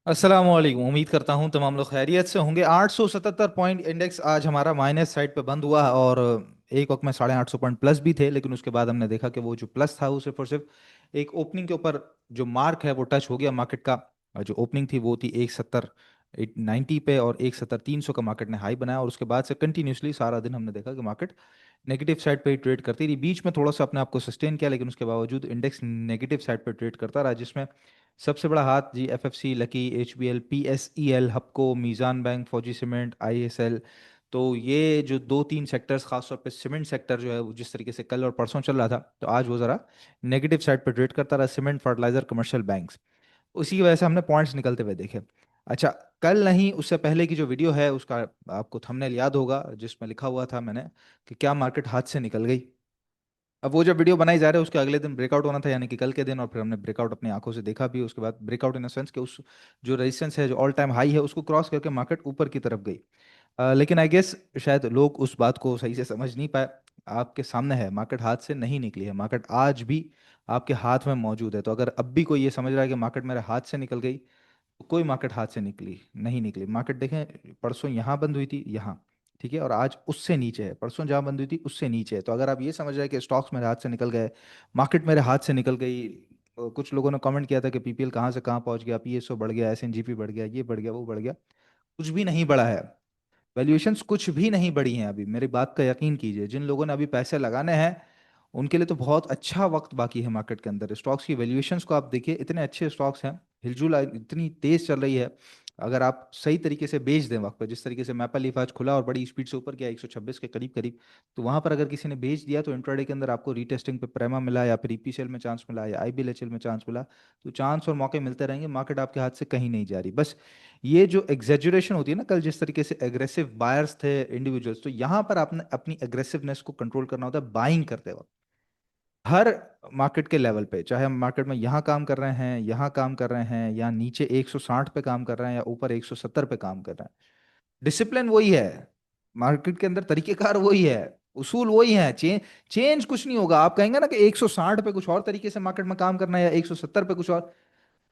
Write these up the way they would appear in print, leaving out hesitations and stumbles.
अस्सलाम वालेकुम। उम्मीद करता हूँ तमाम लोग खैरियत से होंगे। 877 पॉइंट इंडेक्स आज हमारा माइनस साइड पे बंद हुआ और एक वक्त में 850 पॉइंट प्लस भी थे, लेकिन उसके बाद हमने देखा कि वो जो प्लस था वो सिर्फ और सिर्फ एक ओपनिंग के ऊपर जो मार्क है वो टच हो गया मार्केट का। और जो ओपनिंग थी वो थी 170 90 पे, और 170 300 का मार्केट ने हाई बनाया, और उसके बाद से कंटिन्यूसली सारा दिन हमने देखा कि मार्केट नेगेटिव साइड पे ही ट्रेड करती रही। बीच में थोड़ा सा अपने आप को सस्टेन किया, लेकिन उसके बावजूद इंडेक्स नेगेटिव साइड पे ट्रेड करता रहा, जिसमें सबसे बड़ा हाथ जी एफएफसी, लकी, एचबीएल, पीएसईएल, हपको, मीज़ान बैंक, फौजी सीमेंट, आईएसएल। तो ये जो दो तीन सेक्टर्स, खासतौर पे सीमेंट सेक्टर जो है वो जिस तरीके से कल और परसों चल रहा था, तो आज वो ज़रा नेगेटिव साइड पर ट्रेड करता रहा। सीमेंट, फर्टिलाइजर, कमर्शियल बैंक्स, उसी की वजह से हमने पॉइंट्स निकलते हुए देखे। अच्छा, कल नहीं उससे पहले की जो वीडियो है उसका आपको थंबनेल याद होगा, जिसमें लिखा हुआ था मैंने कि क्या मार्केट हाथ से निकल गई। अब वो जब वीडियो बनाई जा रहे है उसके अगले दिन ब्रेकआउट होना था, यानी कि कल के दिन, और फिर हमने ब्रेकआउट अपनी आंखों से देखा भी। उसके बाद ब्रेकआउट इन द सेंस कि उस जो रेजिस्टेंस है, जो ऑल टाइम हाई है, उसको क्रॉस करके मार्केट ऊपर की तरफ गई। लेकिन आई गेस शायद लोग उस बात को सही से समझ नहीं पाए। आपके सामने है, मार्केट हाथ से नहीं निकली है, मार्केट आज भी आपके हाथ में मौजूद है। तो अगर अब भी कोई ये समझ रहा है कि मार्केट मेरे हाथ से निकल गई, तो कोई मार्केट हाथ से निकली नहीं निकली। मार्केट देखें, परसों यहाँ बंद हुई थी, यहाँ, ठीक है, और आज उससे नीचे है। परसों जहाँ बंद हुई थी उससे नीचे है। तो अगर आप ये समझ रहे हैं कि स्टॉक्स मेरे हाथ से निकल गए, मार्केट मेरे हाथ से निकल गई, कुछ लोगों ने कमेंट किया था कि पीपीएल कहाँ से कहाँ पहुंच गया, पीएसओ बढ़ गया, एसएनजीपी बढ़ गया, ये बढ़ गया, वो बढ़ गया। कुछ भी नहीं बढ़ा है। वैल्यूएशंस कुछ भी नहीं बढ़ी हैं अभी, मेरी बात का यकीन कीजिए। जिन लोगों ने अभी पैसे लगाने हैं उनके लिए तो बहुत अच्छा वक्त बाकी है मार्केट के अंदर। स्टॉक्स की वैल्यूएशंस को आप देखिए, इतने अच्छे स्टॉक्स हैं, हिलजुल इतनी तेज चल रही है। अगर आप सही तरीके से बेच दें वक्त पर, जिस तरीके से मैपल लीफ आज खुला और बड़ी स्पीड से ऊपर गया 126 के करीब करीब, तो वहां पर अगर किसी ने बेच दिया तो इंट्राडे के अंदर आपको रीटेस्टिंग पे प्रेमा मिला, या फिर ईपीसीएल में चांस मिला, या आईबीएलएचएल में चांस मिला, तो चांस और मौके मिलते रहेंगे। मार्केट आपके हाथ से कहीं नहीं जा रही। बस ये जो एग्जेजुरेशन होती है ना, कल जिस तरीके से एग्रेसिव बायर्स थे इंडिविजुअल्स, तो यहाँ पर आपने अपनी एग्रेसिवनेस को कंट्रोल करना होता है बाइंग करते वक्त। हर मार्केट के लेवल पे, चाहे हम मार्केट में यहाँ काम कर रहे हैं, यहाँ काम कर रहे हैं, या नीचे 160 पे काम कर रहे हैं, या ऊपर 170 पे काम कर रहे हैं, डिसिप्लिन वही है। मार्केट के अंदर तरीकेकार वही है, उसूल वही है। चेंज कुछ नहीं होगा। आप कहेंगे ना कि 160 पे कुछ और तरीके से मार्केट में काम करना है, या 170 पे कुछ और,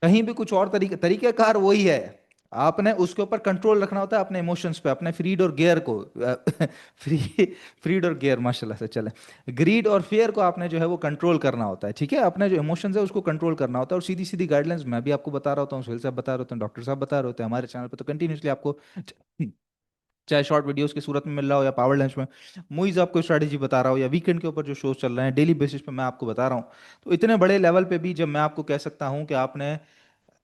कहीं भी कुछ और तरीकेकार वही है। आपने उसके ऊपर कंट्रोल रखना होता है, अपने इमोशंस पे, अपने फ्रीड और गियर को फ्री फ्रीड और गियर माशाल्लाह से चले, ग्रीड और फियर को आपने जो है वो कंट्रोल करना होता है, ठीक है। अपने जो इमोशंस है उसको कंट्रोल करना होता है। और सीधी सीधी गाइडलाइंस मैं भी आपको बता रहा होता हूँ, सुहेल साहब बता रहे होते हैं, डॉक्टर साहब बता रहे होते हैं हमारे चैनल पे, तो कंटिन्यूसली आपको चाहे शॉर्ट वीडियोस की सूरत में मिल रहा हो, या पावर लंच में मुइज आपको स्ट्रैटेजी बता रहा हो, या वीकेंड के ऊपर जो शोज चल रहे हैं डेली बेसिस पे मैं आपको बता रहा हूँ। तो इतने बड़े लेवल पे भी जब मैं आपको कह सकता हूँ कि आपने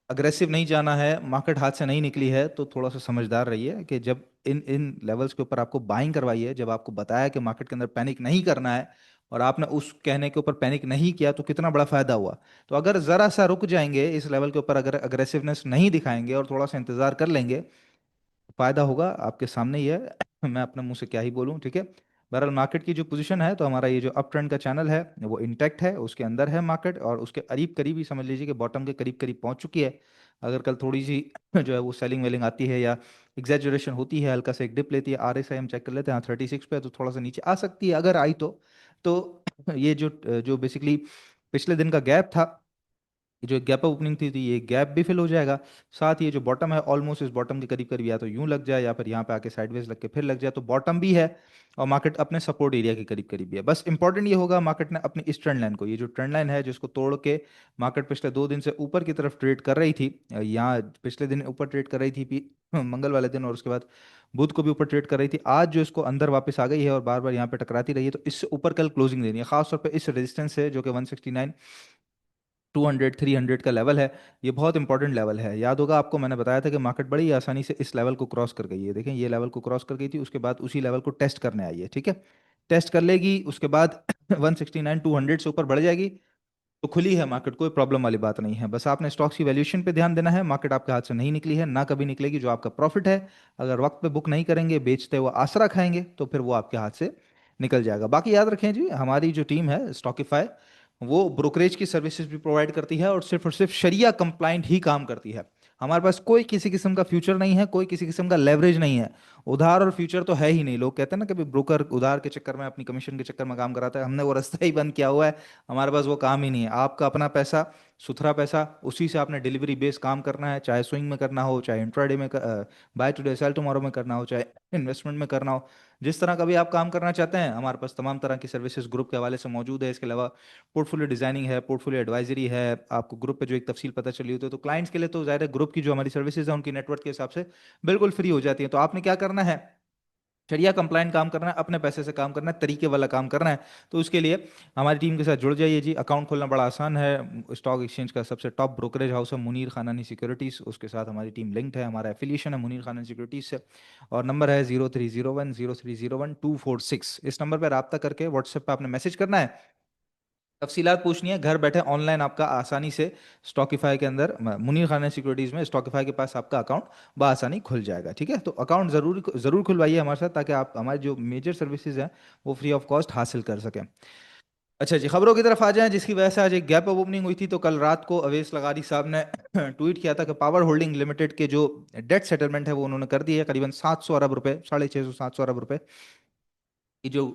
अग्रेसिव नहीं जाना है, मार्केट हाथ से नहीं निकली है, तो थोड़ा सा समझदार रहिए कि जब इन इन लेवल्स के ऊपर आपको बाइंग करवाई है, जब आपको बताया कि मार्केट के अंदर पैनिक नहीं करना है, और आपने उस कहने के ऊपर पैनिक नहीं किया, तो कितना बड़ा फायदा हुआ। तो अगर जरा सा रुक जाएंगे इस लेवल के ऊपर, अगर अग्रेसिवनेस नहीं दिखाएंगे और थोड़ा सा इंतजार कर लेंगे, फायदा होगा आपके सामने ही है। मैं अपने मुंह से क्या ही बोलूं, ठीक है। बहरहाल मार्केट की जो पोजीशन है, तो हमारा ये जो अप ट्रेंड का चैनल है वो इंटैक्ट है, उसके अंदर है मार्केट, और उसके करीब करीब ही समझ लीजिए कि बॉटम के करीब करीब पहुंच चुकी है। अगर कल थोड़ी सी जो है वो सेलिंग वेलिंग आती है, या एग्जैजुरेशन होती है, हल्का सा एक डिप लेती है, आरएसआई हम चेक कर लेते हैं 36 पे, तो थोड़ा सा नीचे आ सकती है अगर आई तो ये जो जो बेसिकली पिछले दिन का गैप था, ये जो गैप ओपनिंग थी ये गैप भी फिल हो जाएगा। साथ ही ये जो बॉटम है ऑलमोस्ट इस बॉटम के करीब करीब, या तो यूं लग जाए, या फिर यहाँ पे आके साइडवेज लग के फिर लग जाए, तो बॉटम भी है और मार्केट अपने सपोर्ट एरिया के करीब करीब भी है। बस इंपॉर्टेंट ये होगा, मार्केट ने अपनी इस ट्रेंड लाइन को, ये जो ट्रेंड लाइन है जिसको तोड़ के मार्केट पिछले 2 दिन से ऊपर की तरफ ट्रेड कर रही थी, यहाँ पिछले दिन ऊपर ट्रेड कर रही थी मंगल वाले दिन, और उसके बाद बुध को भी ऊपर ट्रेड कर रही थी, आज जो इसको अंदर वापस आ गई है और बार बार यहाँ पे टकराती रही है, तो इससे ऊपर कल क्लोजिंग देनी है। खासतौर पर इस रेजिस्टेंस है जो कि 169 200 300 का लेवल है, ये बहुत इंपॉर्टेंट लेवल है। याद होगा आपको, मैंने बताया था कि मार्केट बड़ी आसानी से इस लेवल को क्रॉस कर गई है। देखें, ये लेवल को क्रॉस कर गई थी, उसके बाद उसी लेवल को टेस्ट करने आई है, ठीक है। टेस्ट कर लेगी, उसके बाद 169 200 से ऊपर बढ़ जाएगी, तो खुली है मार्केट, कोई प्रॉब्लम वाली बात नहीं है। बस आपने स्टॉक्स की वैल्यूएशन पे ध्यान देना है। मार्केट आपके हाथ से नहीं निकली है, ना कभी निकलेगी। जो आपका प्रॉफिट है, अगर वक्त पे बुक नहीं करेंगे, बेचते हुए आसरा खाएंगे, तो फिर वो आपके हाथ से निकल जाएगा। बाकी याद रखें जी, हमारी जो टीम है स्टॉकिफाई, वो ब्रोकरेज की सर्विसेज भी प्रोवाइड करती है, और सिर्फ शरिया कंप्लाइंट ही काम करती है। हमारे पास कोई किसी किस्म का फ्यूचर नहीं है, कोई किसी किस्म का लेवरेज नहीं है। उधार और फ्यूचर तो है ही नहीं। लोग कहते हैं ना, कभी ब्रोकर उधार के चक्कर में, अपनी कमीशन के चक्कर में काम कराता है, हमने वो रास्ता ही बंद किया हुआ है। हमारे पास वो काम ही नहीं है। आपका अपना पैसा, सुथरा पैसा, उसी से आपने डिलीवरी बेस काम करना है, चाहे स्विंग में करना हो, चाहे इंट्राडे में, बाय टुडे सेल टुमारो में करना हो, चाहे इन्वेस्टमेंट में करना हो। जिस तरह का भी आप काम करना चाहते हैं, हमारे पास तमाम तरह की सर्विसेज ग्रुप के हवाले से मौजूद है। इसके अलावा पोर्टफोलियो डिजाइनिंग है, पोर्टफोलियो एडवाइजरी है। आपको ग्रुप पे जो एक तफसील पता चली होती है, तो क्लाइंट्स के लिए तो ज़ाहिर है ग्रुप की जो हमारी सर्विसेज है उनकी नेटवर्क के हिसाब से बिल्कुल फ्री हो जाती है। तो आपने क्या करना है, शरिया कंप्लाइंट काम करना है, अपने पैसे से काम करना है, तरीके वाला काम करना है। तो उसके लिए हमारी टीम के साथ जुड़ जाइए जी। अकाउंट खोलना बड़ा आसान है। स्टॉक एक्सचेंज का सबसे टॉप ब्रोकरेज हाउस है मुनीर खानानी सिक्योरिटीज़, उसके साथ हमारी टीम लिंक्ड है, हमारा एफिलिएशन है मुनीर खानानी सिक्योरिटीज़ से। और नंबर है 0301 0301 246। इस नंबर पर रब्ता करके व्हाट्सएप पर आपने मैसेज करना है, तफसीलात पूछनी है। घर बैठे ऑनलाइन आपका आसानी से स्टॉकिफाई के अंदर, मुनीर खान सिक्योरिटीज में स्टॉकिफाई के पास आपका अकाउंट बआसानी खुल जाएगा। ठीक है, तो अकाउंट जरूर जरूर खुलवाइए हमारे साथ, ताकि आप हमारी जो मेजर सर्विसेज हैं वो फ्री ऑफ कॉस्ट हासिल कर सकें। अच्छा जी, खबरों की तरफ आ जाएं, जिसकी वजह से आज एक गैप अप ओपनिंग हुई थी। तो कल रात को अवेश लगारी साहब ने ट्वीट किया था कि पावर होल्डिंग लिमिटेड के जो डेट सेटलमेंट है वो उन्होंने कर दी है। करीबन 700 अरब रुपए, 650 700 अरब रुपए की जो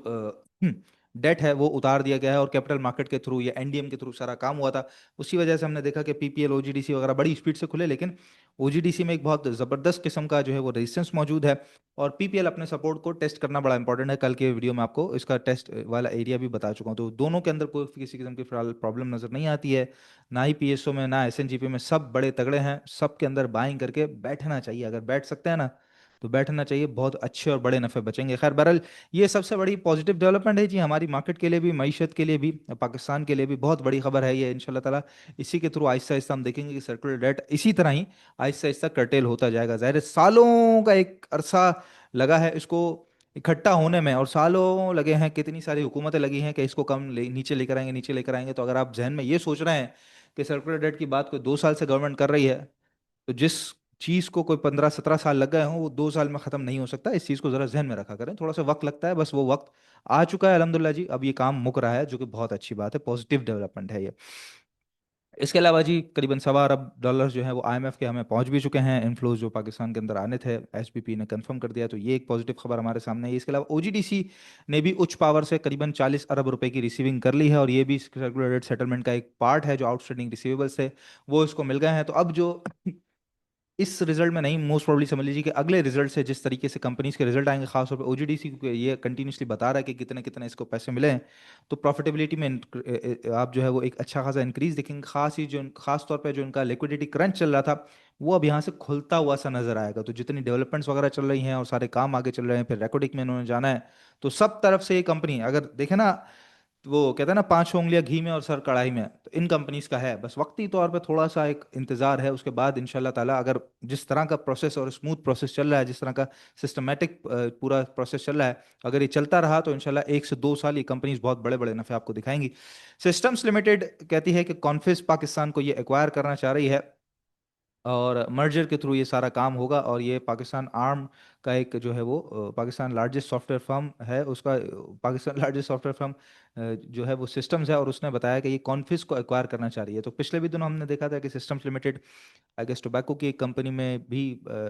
डेट है वो उतार दिया गया है, और कैपिटल मार्केट के थ्रू या एनडीएम के थ्रू सारा काम हुआ था। उसी वजह से हमने देखा कि पीपीएल ओजीडीसी वगैरह बड़ी स्पीड से खुले, लेकिन ओजीडीसी में एक बहुत ज़बरदस्त किस्म का जो है वो रेजिस्टेंस मौजूद है। और पीपीएल अपने सपोर्ट को टेस्ट करना बड़ा इंपॉर्टेंट है। कल के वीडियो में आपको इसका टेस्ट वाला एरिया भी बता चुका हूँ। तो दोनों के अंदर कोई किसी किस्म की फिलहाल प्रॉब्लम नज़र नहीं आती है, ना ही पीएसओ में, ना एसएनजीपी में। सब बड़े तगड़े हैं, सब के अंदर बाइंग करके बैठना चाहिए। अगर बैठ सकते हैं ना, तो बैठना चाहिए, बहुत अच्छे और बड़े नफ़े बचेंगे। खैर बहरहाल, ये सबसे बड़ी पॉजिटिव डेवलपमेंट है जी, हमारी मार्केट के लिए भी, मईशत के लिए भी, पाकिस्तान के लिए भी बहुत बड़ी खबर है ये। इंशाल्लाह ताला इसी के थ्रू आहिस्ता आहिस्ता हम देखेंगे कि सर्कुलर डेट इसी तरह ही आहिस्ता आहिस्ता कर्टेल होता जाएगा। ज़ाहिर है सालों का एक अरसा लगा है इसको इकट्ठा होने में, और सालों लगे हैं, कितनी सारी हुकूमतें लगी हैं कि इसको नीचे लेकर आएंगे, नीचे लेकर आएंगे। तो अगर आप जहन में ये सोच रहे हैं कि सर्कुलर डेट की बात कोई 2 साल से गवर्नमेंट कर रही है, तो जिस चीज को कोई 15 17 साल लग गए हों, वो 2 साल में खत्म नहीं हो सकता। इस चीज को जरा जहन में रखा करें। थोड़ा सा वक्त लगता है, बस वो वक्त आ चुका है अल्हम्दुलिल्लाह जी। अब ये काम मुक रहा है, जो कि बहुत अच्छी बात है, पॉजिटिव डेवलपमेंट है ये। इसके अलावा जी करीबन $1.25 जो है वो आईएमएफ के हमें पहुंच भी चुके हैं। इनफ्लोज जो पाकिस्तान के अंदर आने थे, एसपीपी ने कंफर्म कर दिया, तो ये एक पॉजिटिव खबर हमारे सामने है। इसके अलावा ओजीडीसी ने भी उच्च पावर से करीबन 40 अरब रुपए की रिसीविंग कर ली है, और ये भी सर्कुलर सेटलमेंट का एक पार्ट है। जो आउटस्टैंडिंग रिसीवेबल्स थे वो इसको मिल गए हैं। तो अब जो इस रिजल्ट में नहीं, मोस्ट प्रोबब्ली समझ लीजिए कि अगले रिजल्ट से, जिस तरीके से कंपनीज के रिजल्ट आएंगे, खासतौर पे ओजीडीसी को ये कंटिन्यूसली बता रहा है कि कितने कितने इसको पैसे मिले हैं, तो प्रॉफिटेबिलिटी में आप जो है वो एक अच्छा खासा इंक्रीज देखेंगे। खास तौर पे जो इनका लिक्विडिटी क्रंच चल रहा था, वो अब यहाँ से खुलता हुआ सा नजर आएगा। तो जितनी डेवलपमेंट्स वगैरह चल रही हैं और सारे काम आगे चल रहे हैं, फिर रेकोडिक में इन्होंने जाना है, तो सब तरफ से ये कंपनी, अगर देखे ना, तो वो कहते हैं ना, 5 उंगलियां घी में और सर कढ़ाई में, तो इन कंपनीज का है। बस वक्ती तौर पे थोड़ा सा एक इंतजार है, उसके बाद इंशाल्लाह ताला, अगर जिस तरह का प्रोसेस और स्मूथ प्रोसेस चल रहा है, जिस तरह का सिस्टमेटिक पूरा प्रोसेस चल रहा है, अगर ये चलता रहा, तो इंशाल्लाह 1 से 2 साल ये कंपनीज बहुत बड़े बड़े नफे आपको दिखाएंगी। सिस्टम्स लिमिटेड कहती है कि कॉन्फिस पाकिस्तान को ये एक्वायर करना चाह रही है, और मर्जर के थ्रू ये सारा काम होगा। और ये पाकिस्तान आर्म का एक जो है वो पाकिस्तान लार्जेस्ट सॉफ्टवेयर फर्म है, उसका पाकिस्तान लार्जेस्ट सॉफ्टवेयर फर्म जो है वो सिस्टम्स है, और उसने बताया कि ये कॉन्फिस को एक्वायर करना चाह रही है। तो पिछले भी दिनों हमने देखा था कि systems limited I guess tobacco की एक कंपनी में भी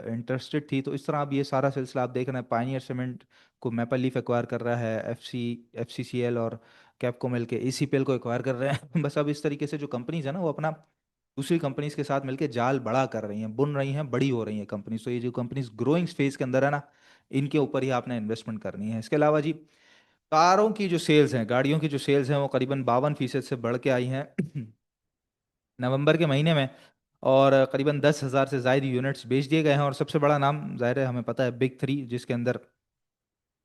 इंटरेस्टेड थी। तो इस तरह अब ये सारा सिलसिला आप देख रहे हैं, पाइनियर सीमेंट को मैपल लीफ एक्वायर कर रहा है, एफसीसीएल और कैपको मिल के एसीपीएल को एक्वायर कर रहे हैं। बस अब इस तरीके से जो कंपनीज है ना, वो अपना दूसरी कंपनीज के साथ मिलकर जाल बड़ा कर रही हैं, बुन रही हैं, बड़ी हो रही हैं कंपनीज। तो ये जो कंपनीज ग्रोइंग फेज के अंदर है ना, इनके ऊपर ही आपने इन्वेस्टमेंट करनी है। इसके अलावा जी, कारों की जो सेल्स हैं, गाड़ियों की जो सेल्स हैं, वो करीबन 52% से बढ़ के आई हैं नवंबर के महीने में। और करीबन 10,000 से ज्यादा यूनिट्स बेच दिए गए हैं। और सबसे बड़ा नाम जाहिर है हमें पता है, बिग थ्री, जिसके अंदर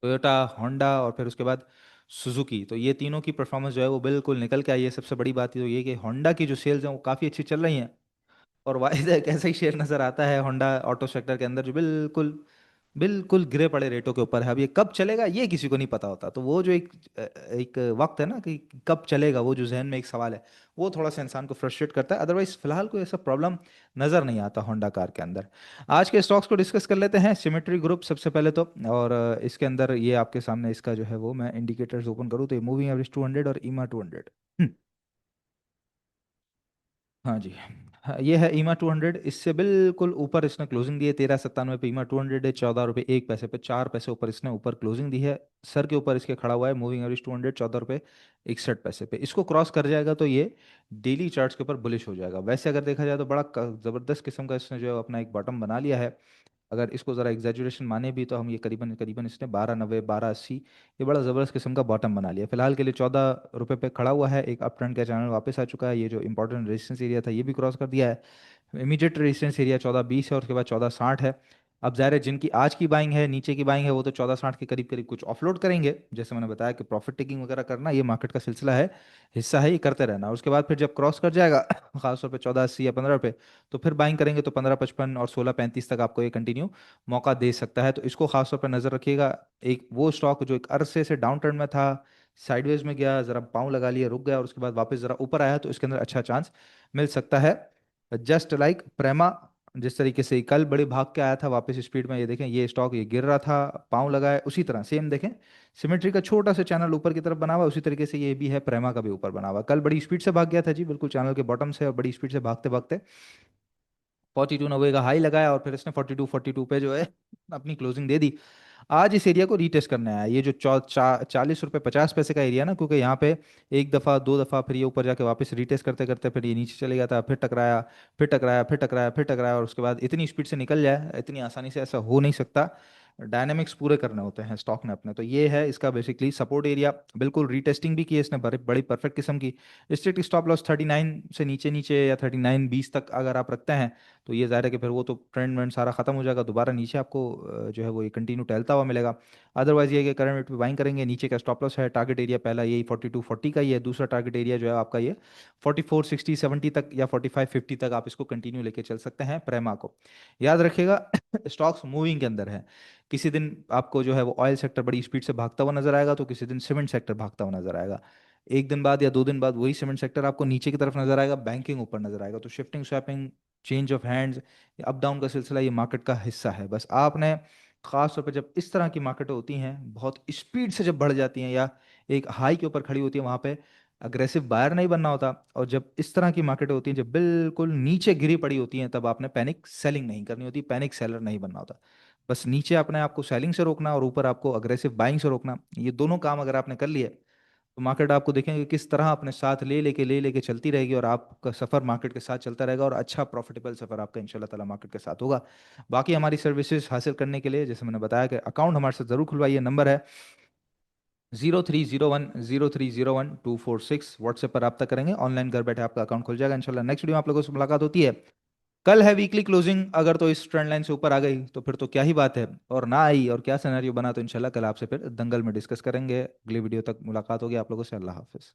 टोयोटा, होंडा और फिर उसके बाद सुजुकी। तो ये तीनों की परफॉर्मेंस जो है वो बिल्कुल निकल के आई है। सबसे बड़ी बात तो ये कि होंडा की जो सेल्स हैं वो काफ़ी अच्छी चल रही हैं। और वाहिद एक ऐसा ही शेयर नजर आता है होंडा ऑटो सेक्टर के अंदर, जो बिल्कुल बिल्कुल गिरे पड़े रेटों के ऊपर है। अब ये कब चलेगा ये किसी को नहीं पता होता। तो वो जो एक वक्त है ना कि कब चलेगा, वो जो जहन में एक सवाल है, वो थोड़ा सा इंसान को फ्रस्ट्रेट करता है। अदरवाइज फिलहाल कोई ऐसा प्रॉब्लम नजर नहीं आता होंडा कार के अंदर। आज के स्टॉक्स को डिस्कस कर लेते हैं। सिमेट्री ग्रुप सबसे पहले तो, और इसके अंदर ये आपके सामने इसका जो है वो, मैं इंडिकेटर्स ओपन करूँ तो ये मूविंग एवरेज 200 और ईमा 200। हाँ जी, हाँ, ये है ईमा 200। इससे बिल्कुल ऊपर इसने क्लोजिंग दी है 13.97 पे। ईमा 200 है 14 रुपये 1 पैसे पे, 4 पैसे ऊपर इसने ऊपर क्लोजिंग दी है। सर के ऊपर इसके खड़ा हुआ है मूविंग एवरेज 200 14 रुपये 61 पैसे पे। इसको क्रॉस कर जाएगा तो ये डेली चार्ट्स के ऊपर बुलिश हो जाएगा। वैसे अगर देखा जाए तो बड़ा ज़बरदस्त किस्म का इसने जो है अपना एक बॉटम बना लिया है। अगर इसको ज़रा एग्जैजुरेशन माने भी तो हम ये करीबन करीबन इसने 12.90 12.80 ये बड़ा ज़बरदस्त किस्म का बॉटम बना लिया। फिलहाल के लिए 14 रुपये पे खड़ा हुआ है। एक अप ट्रेंड का चैनल वापस आ चुका है। ये जो इंपॉर्टेंट रेजिस्टेंस एरिया था ये भी क्रॉस कर दिया है। इमीडिएट रेजिस्टेंस एरिया 14.20 है और उसके बाद 14.60 है। अब ज़ाहिर है जिनकी आज की बाइंग है नीचे की बाइंग है वो तो 14.60 के करीब करीब कुछ ऑफलोड करेंगे। जैसे मैंने बताया कि प्रॉफिट टेकिंग वगैरह करना ये मार्केट का सिलसिला है, हिस्सा है, ये करते रहना। उसके बाद फिर जब क्रॉस कर जाएगा खासतौर पे 14.80 या 15 रुपये, तो फिर बाइंग करेंगे तो 15.55 और 16.35 तक आपको ये कंटिन्यू मौका दे सकता है। तो इसको खासतौर पर नज़र रखिएगा। एक वो स्टॉक जो एक अरसे से डाउन ट्रेंड में था, साइडवेज में गया, ज़रा पाँव लगा लिया, रुक गया और उसके बाद वापस ज़रा ऊपर आया, तो इसके अंदर अच्छा चांस मिल सकता है। जस्ट लाइक प्रेमा, जिस तरीके से कल बड़े भाग के आया था वापस स्पीड में, ये देखें ये स्टॉक ये गिर रहा था, पाँव लगा है, उसी तरह सेम देखें सिमेट्री का छोटा सा चैनल ऊपर की तरफ बना हुआ है, उसी तरीके से ये भी है प्रेमा का भी ऊपर बना हुआ है। कल बड़ी स्पीड से भाग गया था जी, बिल्कुल चैनल के बॉटम से, और बड़ी स्पीड से भागते भागते 42.90 का हाई लगाया और फिर इसने 42 पे जो है अपनी क्लोजिंग दे दी। आज इस एरिया को रीटेस्ट करने आया, ये जो 40 रुपये 50 पैसे का एरिया ना, क्योंकि यहाँ पे एक दफ़ा दो दफ़ा फिर ये ऊपर जाके वापस रीटेस्ट करते करते फिर ये नीचे चले गया था, फिर टकराया, फिर टकराया, फिर टकराया, फिर टकराया, और उसके बाद इतनी स्पीड से निकल जाए इतनी आसानी से ऐसा हो नहीं सकता। डायनामिक्स पूरे करने होते हैं स्टॉक ने अपने। तो ये है इसका बेसिकली सपोर्ट एरिया। बिल्कुल रीटेस्टिंग भी की है इसने, बड़ी बड़ी परफेक्ट किस्म की। स्ट्रिक्ट स्टॉप लॉस 39 से नीचे नीचे या 39.20 तक अगर आप रखते हैं तो ये ज़ाहिर है कि फिर वो तो ट्रेंड वेंड सारा खत्म हो जाएगा, दोबारा नीचे आपको जो है वो ये कंटिन्यू टहलता हुआ मिलेगा। अदरवाइज ये है कि करंट रेट पे बाइंग करेंगे। नीचे का स्टॉप लॉस है, टारगेट एरिया पहला यही 42.40 का ही है, दूसरा टारगेट एरिया जो है आपका ये 44.60 70 तक या 45.50 तक आप इसको कंटिन्यू लेके चल सकते हैं प्रेमा को। याद रखिएगा स्टॉक्स मूविंग के अंदर है। किसी दिन आपको जो है वो ऑयल सेक्टर बड़ी स्पीड से भागता हुआ नजर आएगा, तो किसी दिन सीमेंट सेक्टर भागता हुआ नजर आएगा। एक दिन बाद या 2 दिन बाद वही सीमेंट सेक्टर आपको नीचे की तरफ नजर आएगा, बैंकिंग ऊपर नजर आएगा। तो shifting swapping, change of hands, up down का सिलसिला ये मार्केट का हिस्सा है। बस आपने खास तौर पर जब इस तरह की मार्केटें होती हैं बहुत स्पीड से जब बढ़ जाती हैं या एक हाई के ऊपर खड़ी होती है, वहां पे अग्रेसिव बायर नहीं बनना होता। और जब इस तरह की मार्केटें होती हैं जब बिल्कुल नीचे गिरी पड़ी होती हैं, तब आपने पैनिक सेलिंग नहीं करनी होती, पैनिक सेलर नहीं बनना होता। बस नीचे अपने आपको सेलिंग से रोकना और ऊपर आपको अग्रेसिव बाइंग से रोकना, ये दोनों काम अगर आपने कर लिए तो मार्केट आपको देखेंगे किस तरह अपने साथ ले लेके चलती रहेगी, और आपका सफ़र मार्केट के साथ चलता रहेगा और अच्छा प्रॉफिटेबल सफ़र आपका इंशाल्लाह ताला मार्केट के साथ होगा। बाकी हमारी सर्विसेज हासिल करने के लिए जैसे मैंने बताया कि अकाउंट हमारे साथ ज़रूर खुलवाइए। नंबर है 0301 0301 246। व्हाट्सएप पर रब्ता करेंगे, ऑनलाइन घर बैठे आपका अकाउंट खुल जाएगा इंशाल्लाह। नेक्स्ट वीडियो में आप लोगों से मुलाकात होती है। कल है वीकली क्लोजिंग, अगर तो इस ट्रेंड लाइन से ऊपर आ गई तो फिर तो क्या ही बात है, और ना आई और क्या सिनेरियो बना तो इंशाल्लाह कल आपसे फिर दंगल में डिस्कस करेंगे। अगली वीडियो तक मुलाकात होगी आप लोगों से। अल्लाह हाफिज़।